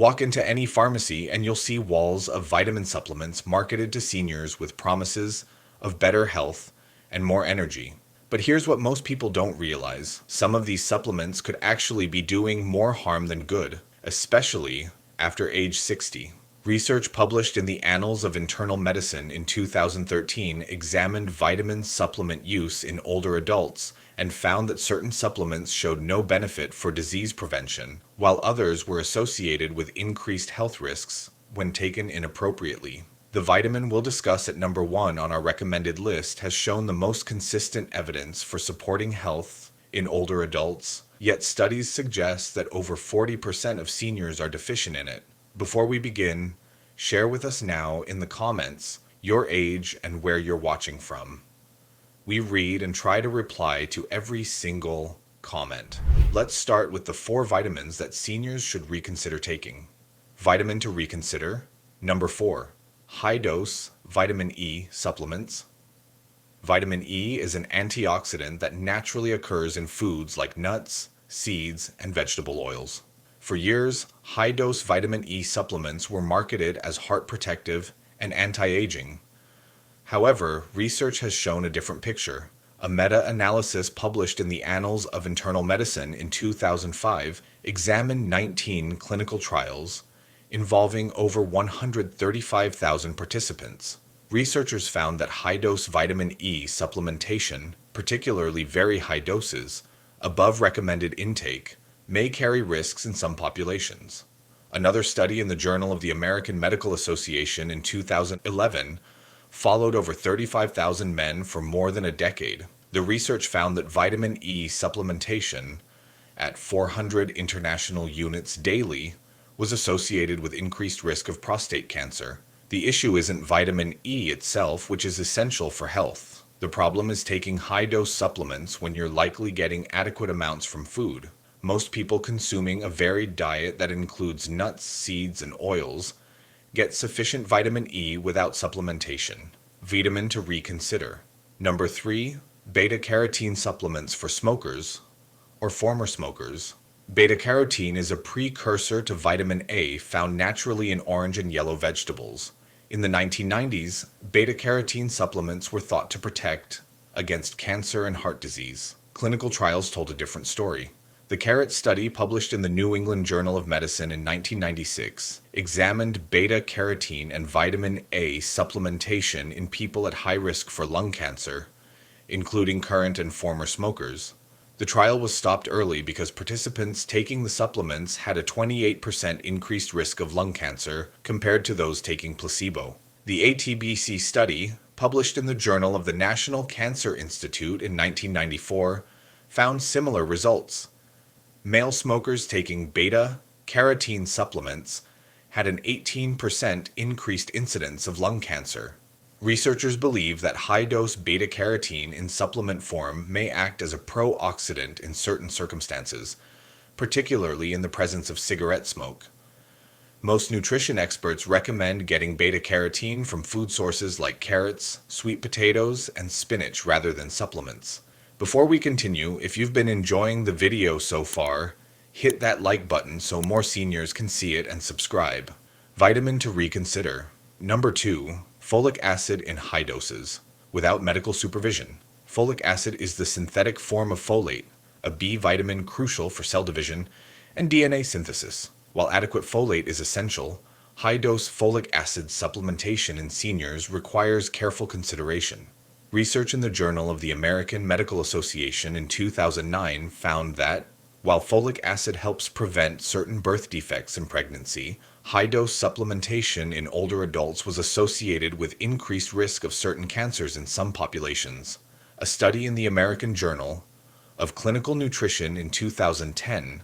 Walk into any pharmacy and you'll see walls of vitamin supplements marketed to seniors with promises of better health and more energy. But here's what most people don't realize. Some of these supplements could actually be doing more harm than good, especially after age 60. Research published in the Annals of Internal Medicine in 2013 examined vitamin supplement use in older adults and found that certain supplements showed no benefit for disease prevention, while others were associated with increased health risks when taken inappropriately. The vitamin we'll discuss at number 1 on our recommended list has shown the most consistent evidence for supporting health in older adults, yet studies suggest that over 40% of seniors are deficient in it. Before we begin, share with us now in the comments your age and where you're watching from. We read and try to reply to every single comment. Let's start with the 4 vitamins that seniors should reconsider taking. Vitamin to reconsider. Number 4, high-dose vitamin E supplements. Vitamin E is an antioxidant that naturally occurs in foods like nuts, seeds, and vegetable oils. For years, high-dose vitamin E supplements were marketed as heart protective and anti-aging. However, research has shown a different picture. A meta-analysis published in the Annals of Internal Medicine in 2005 examined 19 clinical trials involving over 135,000 participants. Researchers found that high-dose vitamin E supplementation, particularly very high doses, above recommended intake, may carry risks in some populations. Another study in the Journal of the American Medical Association in 2011 followed over 35,000 men for more than a decade. The research found that vitamin E supplementation at 400 international units daily was associated with increased risk of prostate cancer. The issue isn't vitamin E itself, which is essential for health. The problem is taking high-dose supplements when you're likely getting adequate amounts from food. Most people consuming a varied diet that includes nuts, seeds, and oils get sufficient vitamin E without supplementation. Vitamin to reconsider. Number 3, beta-carotene supplements for smokers or former smokers. Beta-carotene is a precursor to vitamin A found naturally in orange and yellow vegetables. In the 1990s, beta-carotene supplements were thought to protect against cancer and heart disease. Clinical trials told a different story. The carrot study, published in the New England Journal of Medicine in 1996, examined beta-carotene and vitamin A supplementation in people at high risk for lung cancer, including current and former smokers. The trial was stopped early because participants taking the supplements had a 28% increased risk of lung cancer compared to those taking placebo. The ATBC study, published in the Journal of the National Cancer Institute in 1994, found similar results. Male smokers taking beta-carotene supplements had an 18% increased incidence of lung cancer. Researchers believe that high-dose beta-carotene in supplement form may act as a pro-oxidant in certain circumstances, particularly in the presence of cigarette smoke. Most nutrition experts recommend getting beta-carotene from food sources like carrots, sweet potatoes, and spinach rather than supplements. Before we continue, if you've been enjoying the video so far, hit that like button so more seniors can see it and subscribe. Vitamin to reconsider. Number 2, folic acid in high doses, without medical supervision. Folic acid is the synthetic form of folate, a B vitamin crucial for cell division and DNA synthesis. While adequate folate is essential, high-dose folic acid supplementation in seniors requires careful consideration. Research in the Journal of the American Medical Association in 2009 found that, while folic acid helps prevent certain birth defects in pregnancy, high-dose supplementation in older adults was associated with increased risk of certain cancers in some populations. A study in the American Journal of Clinical Nutrition in 2010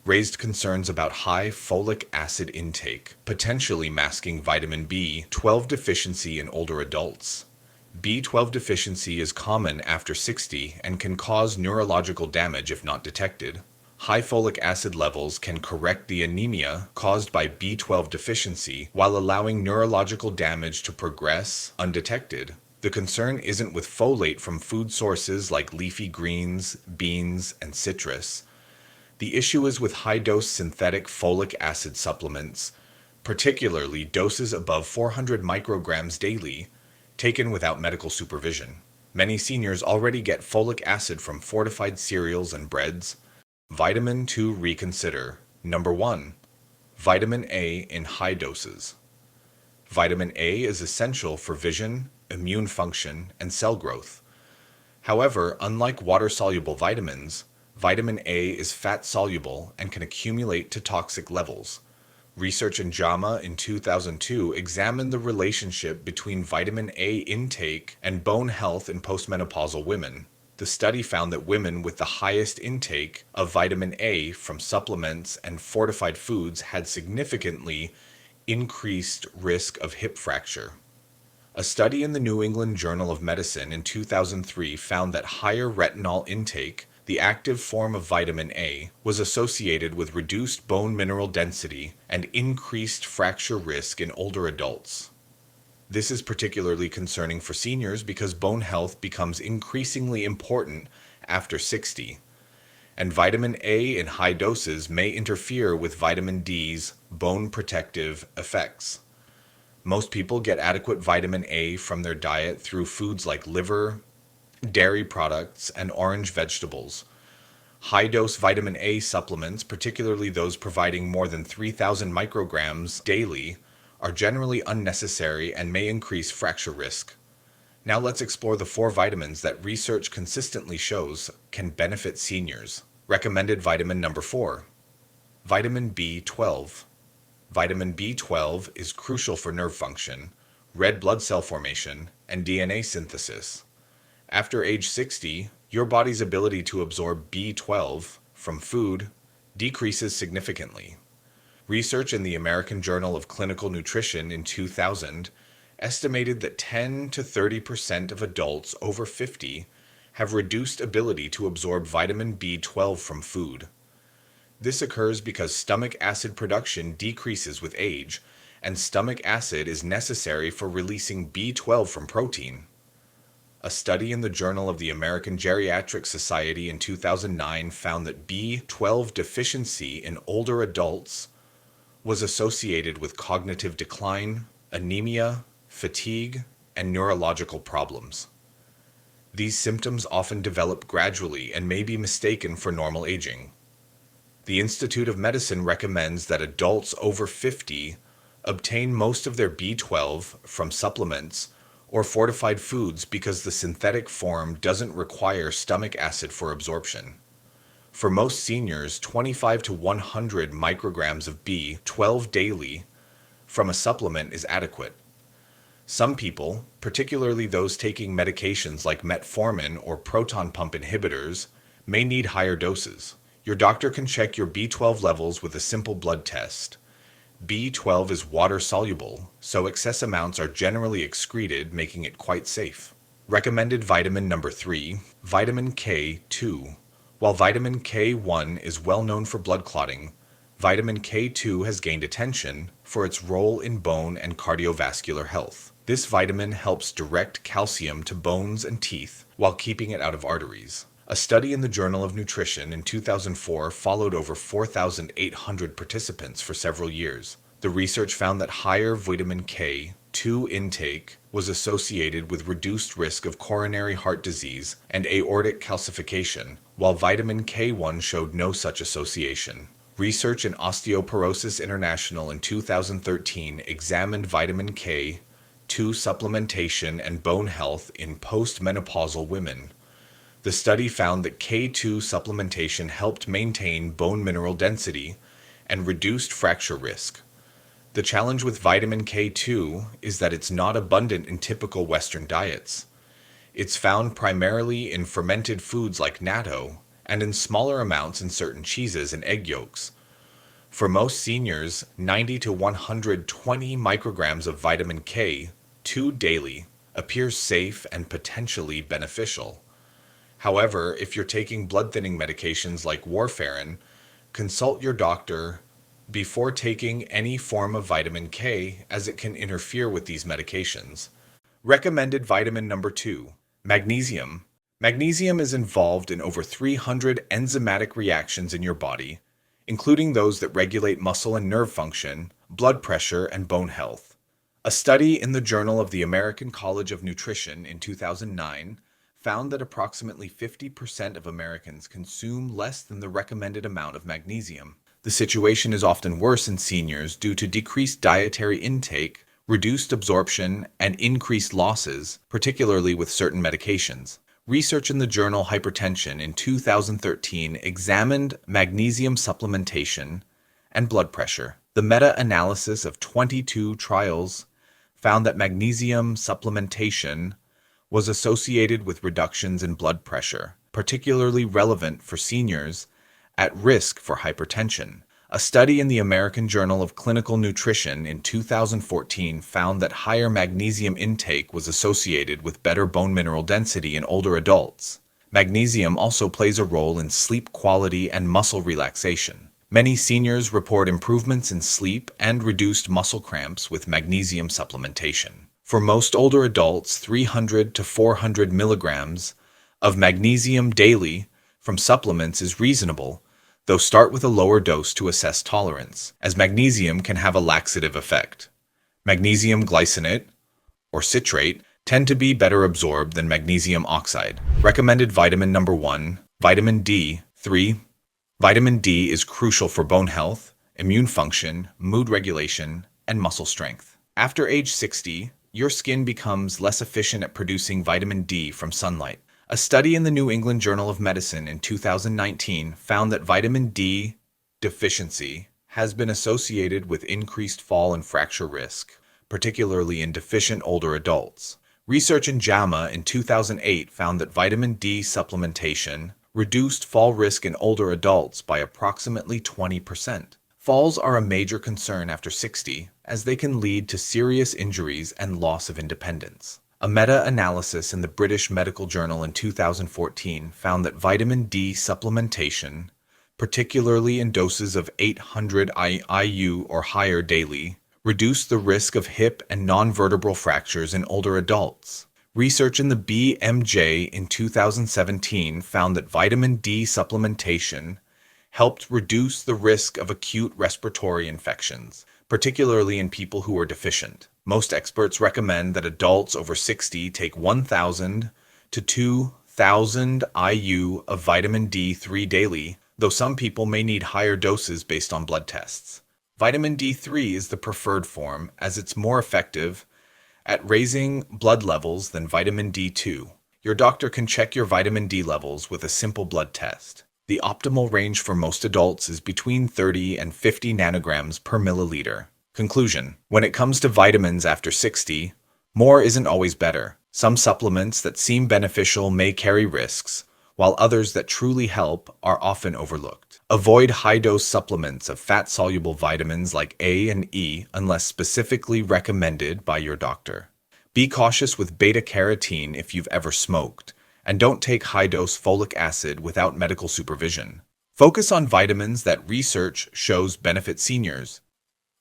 raised concerns about high folic acid intake, potentially masking vitamin B12 deficiency in older adults. B12 deficiency is common after 60 and can cause neurological damage if not detected. High folic acid levels can correct the anemia caused by B12 deficiency while allowing neurological damage to progress undetected. The concern isn't with folate from food sources like leafy greens, beans, and citrus. The issue is with high-dose synthetic folic acid supplements, particularly doses above 400 micrograms daily, taken without medical supervision. Many seniors already get folic acid from fortified cereals and breads. Vitamin to reconsider. Number 1. Vitamin A in high doses. Vitamin A is essential for vision, immune function, and cell growth. However, unlike water-soluble vitamins, vitamin A is fat-soluble and can accumulate to toxic levels. Research in JAMA in 2002 examined the relationship between vitamin A intake and bone health in postmenopausal women. The study found that women with the highest intake of vitamin A from supplements and fortified foods had significantly increased risk of hip fracture. A study in the New England Journal of Medicine in 2003 found that higher retinol intake, the active form of vitamin A, was associated with reduced bone mineral density and increased fracture risk in older adults. This is particularly concerning for seniors because bone health becomes increasingly important after 60, and vitamin A in high doses may interfere with vitamin D's bone protective effects. Most people get adequate vitamin A from their diet through foods like liver, dairy products, and orange vegetables. High-dose vitamin A supplements, particularly those providing more than 3,000 micrograms daily, are generally unnecessary and may increase fracture risk. Now let's explore the 4 vitamins that research consistently shows can benefit seniors. Recommended vitamin number 4. Vitamin B12. Vitamin B12 is crucial for nerve function, red blood cell formation, and DNA synthesis. After age 60, your body's ability to absorb B12 from food decreases significantly. Research in the American Journal of Clinical Nutrition in 2000 estimated that 10 to 30% of adults over 50 have reduced ability to absorb vitamin B12 from food. This occurs because stomach acid production decreases with age, and stomach acid is necessary for releasing B12 from protein. A study in the Journal of the American Geriatric Society in 2009 found that B12 deficiency in older adults was associated with cognitive decline, anemia, fatigue, and neurological problems. These symptoms often develop gradually and may be mistaken for normal aging. The Institute of Medicine recommends that adults over 50 obtain most of their B12 from supplements or fortified foods because the synthetic form doesn't require stomach acid for absorption. For most seniors, 25 to 100 micrograms of B12 daily from a supplement is adequate. Some people, particularly those taking medications like metformin or proton pump inhibitors, may need higher doses. Your doctor can check your B12 levels with a simple blood test. B12 is water-soluble, so excess amounts are generally excreted, making it quite safe. Recommended vitamin number 3, vitamin K2. While vitamin K1 is well known for blood clotting, vitamin K2 has gained attention for its role in bone and cardiovascular health. This vitamin helps direct calcium to bones and teeth while keeping it out of arteries. A study in the Journal of Nutrition in 2004 followed over 4,800 participants for several years. The research found that higher vitamin K2 intake was associated with reduced risk of coronary heart disease and aortic calcification, while vitamin K1 showed no such association. Research in Osteoporosis International in 2013 examined vitamin K2 supplementation and bone health in postmenopausal women. The study found that K2 supplementation helped maintain bone mineral density and reduced fracture risk. The challenge with vitamin K2 is that it's not abundant in typical Western diets. It's found primarily in fermented foods like natto and in smaller amounts in certain cheeses and egg yolks. For most seniors, 90 to 120 micrograms of vitamin K2 daily appears safe and potentially beneficial. However, if you're taking blood-thinning medications like warfarin, consult your doctor before taking any form of vitamin K, as it can interfere with these medications. Recommended vitamin number 2, magnesium. Magnesium is involved in over 300 enzymatic reactions in your body, including those that regulate muscle and nerve function, blood pressure, and bone health. A study in the Journal of the American College of Nutrition in 2009 found that approximately 50% of Americans consume less than the recommended amount of magnesium. The situation is often worse in seniors due to decreased dietary intake, reduced absorption, and increased losses, particularly with certain medications. Research in the journal Hypertension in 2013 examined magnesium supplementation and blood pressure. The meta-analysis of 22 trials found that magnesium supplementation was associated with reductions in blood pressure, particularly relevant for seniors at risk for hypertension. A study in the American Journal of Clinical Nutrition in 2014 found that higher magnesium intake was associated with better bone mineral density in older adults. Magnesium also plays a role in sleep quality and muscle relaxation. Many seniors report improvements in sleep and reduced muscle cramps with magnesium supplementation. For most older adults, 300 to 400 milligrams of magnesium daily from supplements is reasonable, though start with a lower dose to assess tolerance, as magnesium can have a laxative effect. Magnesium glycinate, or citrate, tend to be better absorbed than magnesium oxide. Recommended vitamin number 1, vitamin D3. Vitamin D is crucial for bone health, immune function, mood regulation, and muscle strength. After age 60, your skin becomes less efficient at producing vitamin D from sunlight. A study in the New England Journal of Medicine in 2019 found that vitamin D deficiency has been associated with increased fall and fracture risk, particularly in deficient older adults. Research in JAMA in 2008 found that vitamin D supplementation reduced fall risk in older adults by approximately 20%. Falls are a major concern after 60, as they can lead to serious injuries and loss of independence. A meta-analysis in the British Medical Journal in 2014 found that vitamin D supplementation, particularly in doses of 800 IU or higher daily, reduced the risk of hip and non-vertebral fractures in older adults. Research in the BMJ in 2017 found that vitamin D supplementation helped reduce the risk of acute respiratory infections, particularly in people who are deficient. Most experts recommend that adults over 60 take 1,000 to 2,000 IU of vitamin D3 daily, though some people may need higher doses based on blood tests. Vitamin D3 is the preferred form as it's more effective at raising blood levels than vitamin D2. Your doctor can check your vitamin D levels with a simple blood test. The optimal range for most adults is between 30 and 50 nanograms per milliliter. Conclusion: when it comes to vitamins after 60, more isn't always better. Some supplements that seem beneficial may carry risks, while others that truly help are often overlooked. Avoid high-dose supplements of fat-soluble vitamins like A and E unless specifically recommended by your doctor. Be cautious with beta-carotene if you've ever smoked, and don't take high-dose folic acid without medical supervision. Focus on vitamins that research shows benefit seniors.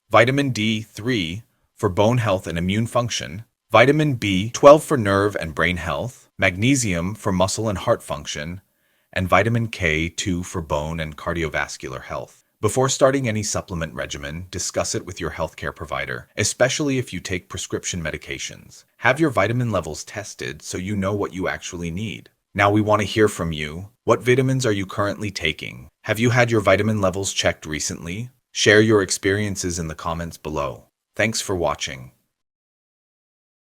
Vitamin D3 for bone health and immune function, vitamin B12 for nerve and brain health, magnesium for muscle and heart function, and vitamin K2 for bone and cardiovascular health. Before starting any supplement regimen, discuss it with your healthcare provider, especially if you take prescription medications. Have your vitamin levels tested so you know what you actually need. Now we want to hear from you. What vitamins are you currently taking? Have you had your vitamin levels checked recently? Share your experiences in the comments below. Thanks for watching.